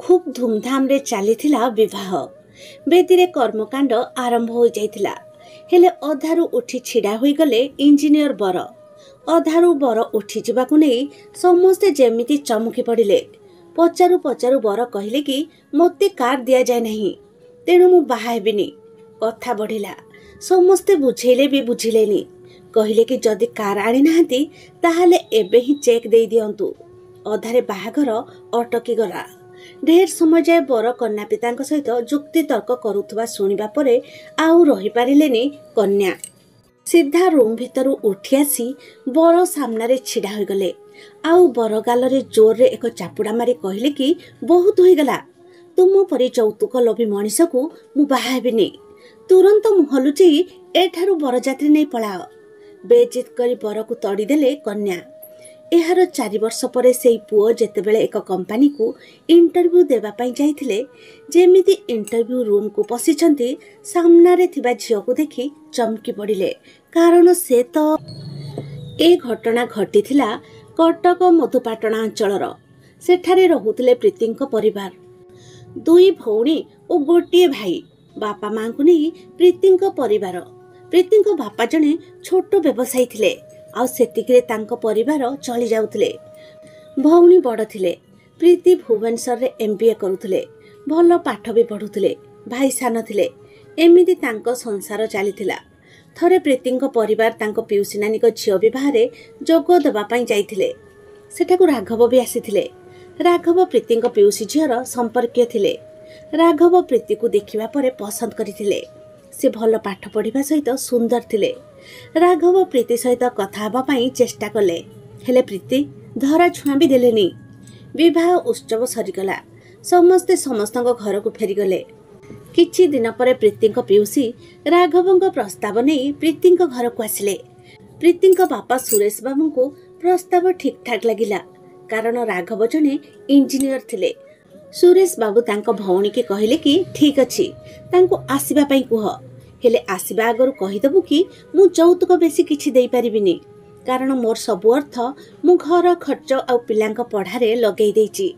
खूब धूमधाम रे चलीथिला विवाह। बेदी रे कर्मकांड आरंभ हो जाइथिला। हेले अधारू उठी छिड़ा होई गले इंजीनियर बर। अधारू बर उठी जिबाकु नेई समस्ते जेमिति चमकी पड़िले। पचारू पचारू बर कहिले कि मते कार दिया जाय नहीं, तेणु मु बाहा हेबिनी। कथा बढ़िला। समस्ते बुझेले भी बुझिलेनी। कहिले कि जदि कार आनी नाहंती ताहाले एबे ही चेक दे दियंतु। अधारे बाहाघर अटकी गला। ढेर समय जाए बर कन्या पिता सहित जुक्ति तर्क करुथुबा सुनिबा परे आउ रही पारिलेनी कन्या। सीधा रूम भितरु उठी आसी बर सामने छिड़ा हो गले। आउ बर गालरे जोर रे एक चापुड़ा मारी कहले कि बहुत हो गला, तुम परी यौतुक लोभी मनीष को मु बाहा हेबिनी। तुरंत मुह लुचेई एठारु बरजात्री नहीं पलाओ। बेजित करी बर को तड़ीदेले कन्या। एहार 4 वर्ष परे सेई पुओ जेतेबेले एक कंपनी को इंटरव्यू देबा पई जाइथिले, जेमिति इंटरव्यू रूम को पसिचंती सामना रे थिबा झियो को देखि चमकी पड़िले। कारण से तो ए घटना घटिथिला कटक मधुपाटना अंचलर। सेठारे रहुथिले प्रीतिंक परिवार। 2 भौणी और गोटे भाई। बापा मां को नहीं प्रीतिंक परिवार। प्रीतिंक बापा जने छोट व्यवसायी थिले। आ सेतिकिरे तांको परिवार चली जाउथिले। भौणी बड़ थिले। प्रीति भुवनेश्वर रे एमबीए करुथिले। भल पाठ भी पढुथिले। भाई सान थिले। एमिति तांको संसार चलीथिला। थरे प्रीतिंक परिवार तांको पिउसी नानी को झियो विवाह रे जोग देबा पई जाइथिले। सेठाकु राघव भी आसीथिले। राघव प्रीतिंक पिउसी झियर संपर्कीय थिले। राघव प्रीति को देखिबा परे पसंद करिथिले। से भल पाठ पढ़िबा सहित सुंदर थिले। राघव प्रीति सहित कथा हेबा पई चेष्टा कले, हेले प्रीति धरा छुआ भी देलेनी। विवाह उत्सव सरीगला। समस्ते समस्तଙ୍କ घर को फेरीगले। किछि दिन परे प्रीतिंक पिउसी राघवଙ୍କ प्रस्ताव नहीं प्रीतिंक घर को आसिले। प्रीतिंक बापा सुरेश बाबू को प्रस्ताव ठीक ठाक लगिला, कारण राघव जने इंजीनियर थिले। सुरेश बाबू तांको भौणी के कहले कि ठीक अछि, तांको आसीबा पई कुह। हेले आसीबा आगर कहीदेबू कि मु यौतुक बेसी किछि देई परिबिनी, कारण मोर सबु अर्थ मु घर खर्च आ पिलांक पढ़ारे लगेई देइछि।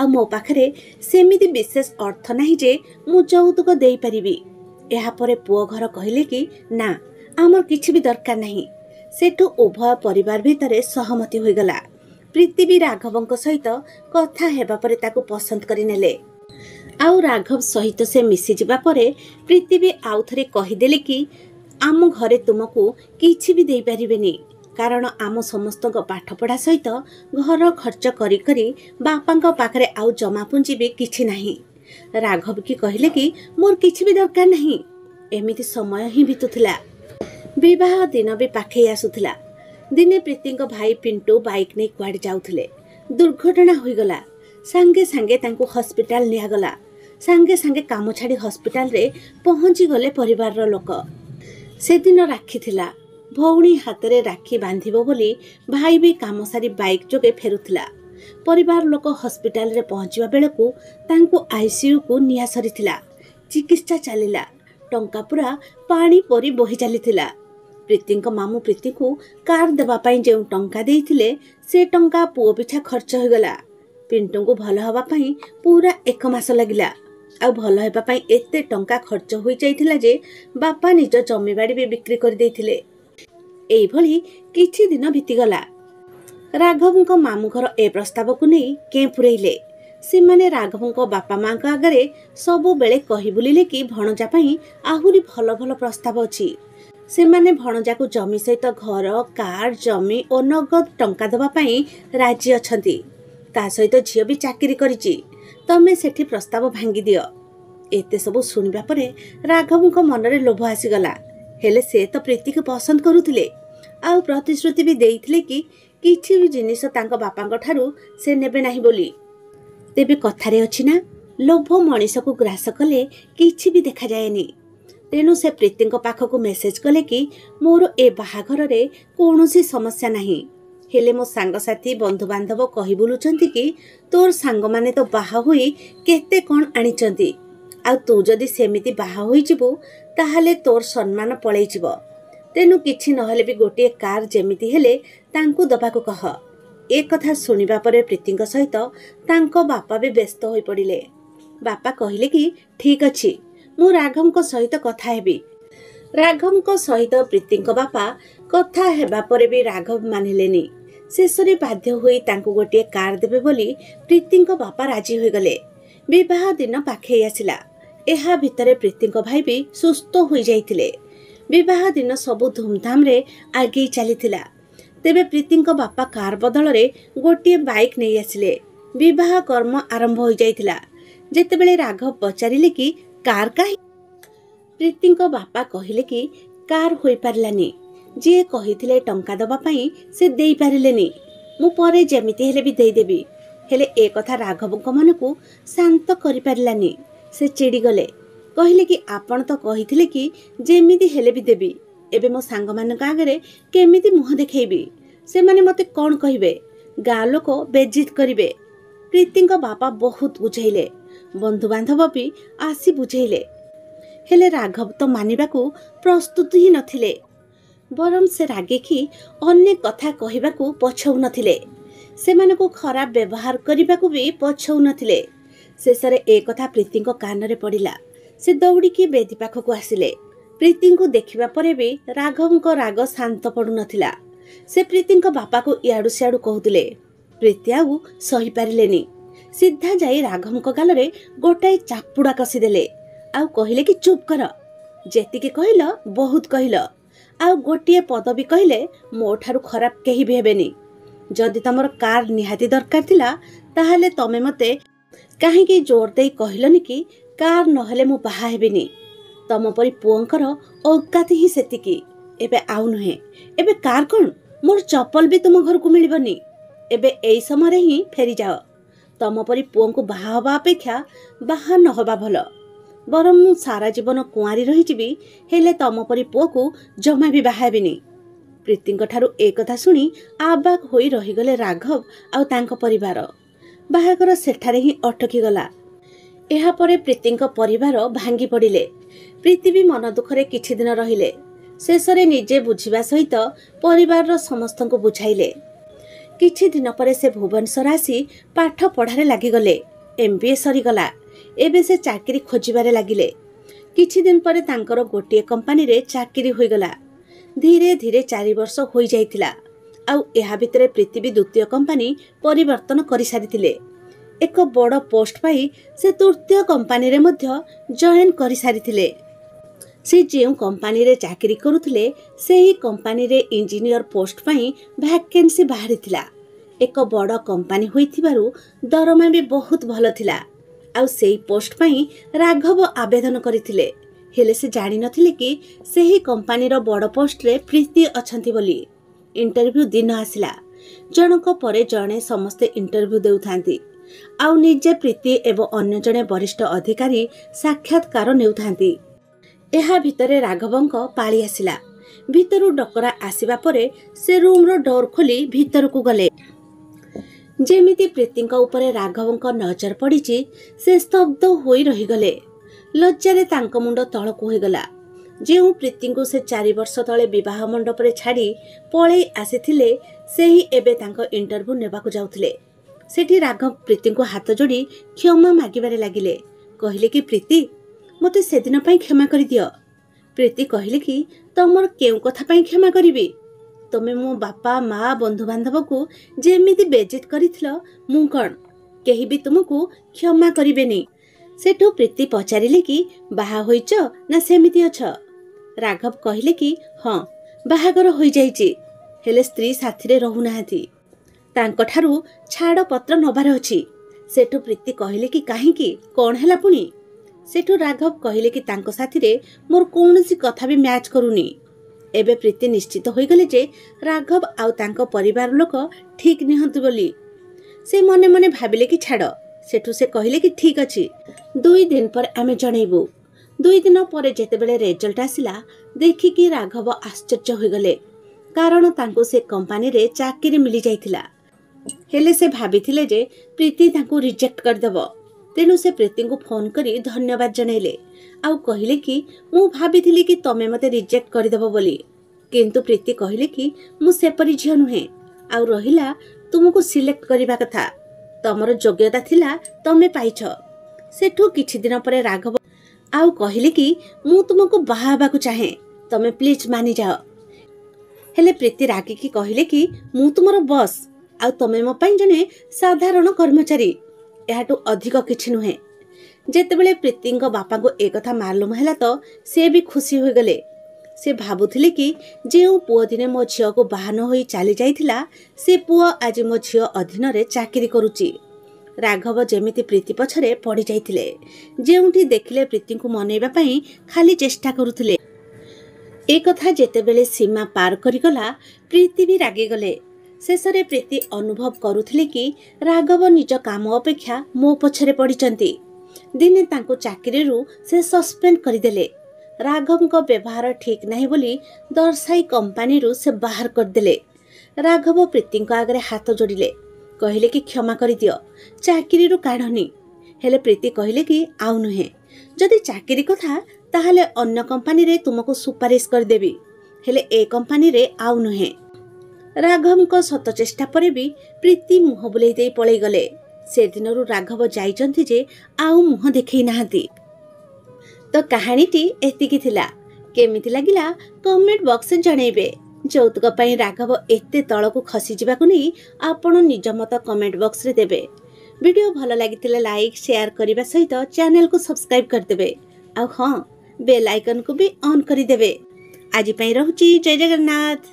आ मो पाखरे सेमिति विशेष अर्थ नाही जे मु यौतुक देई परिबी। एहा परे पुओ घर कहिले कि ना, आमर किछि भी दरकार नाही। सेठु उभय परिवार भितरे सहमति होई गला। प्रीति भी राघवଙ୍କ सहित कथा हेबा परे ताको पसंद करि नेले। आउ राघव सहित से मिसी जिबा परे प्रीति भी आउ थरे कहिदेले कि आम घरे तुमको किछि भी देई परिबेनी, कारण आम समस्तक पाठ पढ़ा सहित घर खर्च करी करी बापांक पाखरे आउ जमा पुंजी भी किछि नाही। राघव की कहले कि मोर किछि भी दरकार नाही। एमिति समय ही बितुथिला। विवाह दिन भी पाखे आसुथिला। दिने प्रीतिंक भाई पिंटू बाइक नहीं कुआडे जाउथिले। दुर्घटना होई गला। सांगे सांगे तांको हॉस्पिटल निया गला। सांगे सांगे काम छाड़ी हॉस्पिटल रे पहुंची गले परिवार रो लोक। से दिन राखी थिला। भौणी हाथ रे राखी बांधिबो बोली भाई भी काम सारी बाइक जोगे फेरुथिला। परिवार लोक हॉस्पिटल रे पहुंचीबा बेलकु तांको आईसीयू को निया सरीथिला। चिकित्सा चलिला। टंका पुरा पानी परी बही चलीथिला। प्रीतिंक मामू प्रीति को कार देबा पई जे टंका देइथिले, से टंका पुओ पिछा खर्च हो गला। पिंटू को भल हवा पई पूरा 1 मास लगिला। आ भल हेबा पई एते टंका खर्च होई जाइथिला जे बापा निज जमीबाड़ी भी बिक्री कर देइथिले। एई भली किछि दिन बीती गला। राघवଙ୍କ मामू घर ए प्रस्ताव को नहीं के पुरैले। से माने राघवଙ୍କ बापा मां का आगरे सब बेले कहि बुलिले कि भणजा पई आहुरी भल भल प्रस्ताव अछि। से माने भणजा को जमी सहित घर, कार, जमी और नगद टंका दबा पई राजी अछंती। ता सहित झियो भी चाकरी करिछि। तमे सेठी प्रस्ताव भांगी दियो। एते सब सुनिबा परे राघवଙ୍କ मनरे लोभ आसीगला। हेले से तो प्रीति को पसंद करुथिले। आ प्रतिश्रुति भी देइथिले कि किछि भी जिनिस तांको बापांक ठारू से नेबे नाही बोली। तेबे कथारे अछि ना, लोभ मनीष को ग्रास कले किछि भी देखा जाएनी। तेणु से प्रीतिंक पाखक मेसेज कले कि मोर ए बाहाघर रे कोनोसी समस्या नाही। हेले मो सांग साथी बंधु बांधव कहि बुलुचंती कि तोर सांग माने तो बाहा होई केते कोन आनिचंती। आ तू जदी सेमिति बाहा होई जिवो ताहाले तोर सम्मान पळेई जिवो। तेनु किछि नहले भी गोटे कार जेमिति हेले तांकु दबाको कह। ए कथा सुनिबा परे प्रीतिंक सहित तांको बापा भी व्यस्त होई पड़िले। बापा कहिले कि ठीक अछि मु राघवको सहित कथा हेबी। राघवको सहित प्रीतिंक बापा कथा हेबा परे भी राघव मानिलेनी। शेषरे बाध्य होई तांको गोटे कार देबे बोली प्रीतिंक बापा राजी होई गले। विवाह दिन पाखे आसिला। एहा भितरे प्रीतिंक भाई भी सुस्थ होई जाइथिले। विवाह दिन सबु धूमधाम रे आगे चलीथिला। तेबे प्रीतिंक बापा कार बदल रे गोटे बाइक नहीं आसिले। विवाह कर्म आरंभ हो जाइथिला। जेतेबेले राघव पचारिले कि कार काहे, प्रीतिंक बापा कहिले कि कार होई पारलानी। जे कहिथिले टंका दबा पई से देई पारिलेनी। मु परे जेमिति हेले भी देई देबी। हेले ए कथा राघवଙ୍କ मनकु शांत करि पारलानी। से चिड़ी गले। कहिले कि आपण तो कहिथिले कि जेमिति हेले भी देबी। एबे मो सांग मानक आगरे केमिति मुह देखैबी। से माने मते कोन कहिबे। गा लोक बेजित करिवे। प्रीतिंक बापा बहुत बुझैले। बंधु बांधव भी आसी बुझैले। हेले राघव तो मानिबाकू प्रस्तुत ही नथिले। बरम से रागिखी अन्य कथा कहिबाकू पछौ नथिले। सेमानकू खराब व्यवहार करिबाकू भी पछौ नथिले। शेषरे ए कथा प्रीतिंक कानरे पड़िला। से दौड़िकी बेदी पाखकू आसिले। प्रीतिंकू देखिबा परे भी राघवଙ୍କ राग शांत पड़ु नथिला। से प्रीतिंक बापाकू इयाडू सियाडू कहूतिले। प्रीति आउ सही पारिलेनी। सीधा जाई राघवଙ୍କ गालरे गोटाए चापुड़ा कसीदेले। आउ कहिले कि चुप कर। जेतिके कहिल बहुत कहिल। आउ गोटिए पद भी कहिले मो ठारू खराब केही भी हेबेनी। जदि तमर कार निहाती दरकार थिला ताहाले तमे मते काहेकि जोर देई कहिलनी कि कार नहेले मु बाहा हेबिनी। तम परी पुअंकर औकात ही सेतिकी। एबे आउ नुहे। एबे कार कोन मोर चप्पल भी तुम घर को मिलबनी। एबे एई समय ही फेरी जाओ। तम परी पुअंकु बाहा हबा अपेक्षा बाहा न हबा भल। बरम मु सारा जीवन कुआरी रही जीवी हेले तम परी पुअकु जमा भी बाहा हेबिनी। प्रीतिंक ठारू ए कथा सुनी आबाक होई रहीगले राघव आउ तांको परिवार। बाहागर सेठारे ही अटकी गला। एहा परे प्रीतिंक परिवार भांगी पड़िले। प्रीति भी मन दुखरे किछि दिन रहिले। शेषरे निजे बुझिबा सहित परिवार समस्तଙ୍କୁ बुझाइले। किछि दिन परे से भुवनेश्वर आसी पाठ पढ़ारे लागिगले। MBA सरीगला। एबे से चाकरी खोजिबारे लागिले। किछि दिन परे तांकर गोटिए कंपनी रे चाकरी होइगला। धीरे धीरे 4 वर्ष होई जाइतिला। आउ एहा भितरे प्रीति भी द्वितीय कंपनी परिवर्तन करि सारिथिले। एक बड़ पोस्ट पाई से तृतीय कंपनी रे मध्य जॉइन करि सारिथिले। से जेउ कंपनी रे चाकरी करुथिले सेही कंपनी रे इंजीनियर पोस्ट पाई वैकेंसी बाहरिथिला। एक बड़ कंपनी होइथिबारु दरमा भी बहुत भल थिला। आउ सेही पोस्ट पाई राघव आवेदन करिथिले। हेले से जानि नथिले कि सेही कंपनी रो बड़ पोस्ट रे प्रीति अछंती बोली। इंटरव्यू दिन आसिला। जनक परे जणे समस्ते इंटरव्यू देउथांती। आउ निजे प्रीति एवं अन्य जणे वरिष्ठ अधिकारी साक्षात्कार नेउथांती। एहा भितरे राघवଙ୍କ पाଳି आसिला। भितरु डकरा आसिबा परे से रूम रो डोर खोली भितर को गले। जेमिति प्रीतिंक उपरे राघवଙ୍କ नजर पड़िची से स्तब्ध होई रही गले। लज्जारे तांक मुंड तळकु होई गला। जेउ प्रीतिंकु से 4 वर्ष तळे विवाह मंडप रे छाड़ी पळै आसीथिले सेही एबे तांक इंटरव्यू नेबाकु जाउथिले। सेठी राघव प्रीतिंकु हाथ जोड़ी क्षमा मागिबारे लागिले। कहिले कि प्रीति मते सेदिन पई क्षमा करि दियो। प्रीति कहिले कि तमर केउ कथा पई क्षमा करिबी। तमे मो बापा माँ बंधु बांधव को जेमिति बेजित करिथिल मु कोन केही भी तुमको क्षमा करिबेनी। सेठू प्रीति पचारिले कि बाहा होइच ना सेमिति अछ। राघव कहिले कि हां बाहागर होई जाईची हेले स्त्री साथी रे रहु नाहती। तांको ठारू छाड़ पत्र नबार अछि। सेठू प्रीति कहिले कि काहेकि कोन हैला पुनी। सेठू राघव कहिले कि तांको साथी रे मोर कोनोसी कथा भी मैच करूनी। एबे प्रीति निश्चित होई गले जे राघव आउ तांको परिवार लोक ठीक निहंतु बोली। से मने मने भाबिले कि छाड़। सेठू से कहिले कि ठीक अछि 2 दिन पर आमे जणैबू। 2 दिन पर जेतेबेले रिजल्ट आसिला देखि कि राघव आश्चर्य होई गले। कारण तांको से कंपनी रे चाकरी मिली जाइथिला। हेले से भाबिथिले जे प्रीति तांको रिजेक्ट कर देबो। तेनु से प्रीति को फोन करी धन्यवाद जणैले। आउ कहिले कि मु भाबिथिली कि तमे मते रिजेक्ट कर देबो बोली। किंतु प्रीति कहिले कि मु सेपरी झियो नुहे। आउ रहिला तुमको सिलेक्ट करबा कथा तमर योग्यता थिला तमे पाइछ। सेठू किछि दिन परे राघव आउ कहिले कि मु तुमको बाहाबाकू चाहे तमे प्लीज मानि जाओ। हेले प्रीति रागी की कहिले कि मु तुमर बॉस आ तमे मो पई जने साधारण कर्मचारी एहाटू अधिक किछि नुहे। जेतेबेले प्रीतिंग बापा को एक कथा मालूम हैला तो से भी खुशी हो गले। से भाबुथिले कि जेउ पुओ दिने मो झियो को बाहन होई चली जाइथिला से पुओ आज मो झियो अधीन रे चाकरी करूची। राघव जेमिति प्रीति पछरे पड़ी जाइथिले, जेउठी देखिले प्रीति को मनैबा पई खाली चेष्टा करूथिले। एक कथा जेतेबेले सीमा पार करी गला प्रीति भी रागी गले। शेषरे प्रीति अनुभव करुथिले कि राघव निज काम अपेक्षा मो पछरे पड़िचंती। दिने तांको चाकरीरू से सस्पेंड करदेले। राघव को व्यवहार ठीक नहीं बोली दर्शाई कंपनी रू से बाहर करदेले। राघव प्रीति आगे हाथ जोड़िले, कहले कि क्षमा कर दियो, चाकरी रू काढ़नी। हेले प्रीति कहले कि आउ नुहे, जदि चाकरी कथा ताहले अन्य कंपनी रे तुमको सुपारिश करदेबी, हेले ए कंपनी रे आउ नुहे। राघव को शत चेष्टा पर भी प्रीति मुह बुलाई दे पळै गले। से दिनरू राघव जाइचंती जे आउ मुह देखै नाहंती। तो कहानीटी एतिकी थिला। केमिति लागिला कमेंट बॉक्स में जणैबे। जौतुक पई राघव एते तळकू खसी जिबाकू नै आपण निज मत कमेंट बॉक्स रे देबे। वीडियो भल लागितिले लाइक शेयर करिबा सहित चैनल को सब्सक्राइब कर देबे। आ हां बेल आइकन को भी ऑन करि देबे। आज पई रहूची जय जगन्नाथ।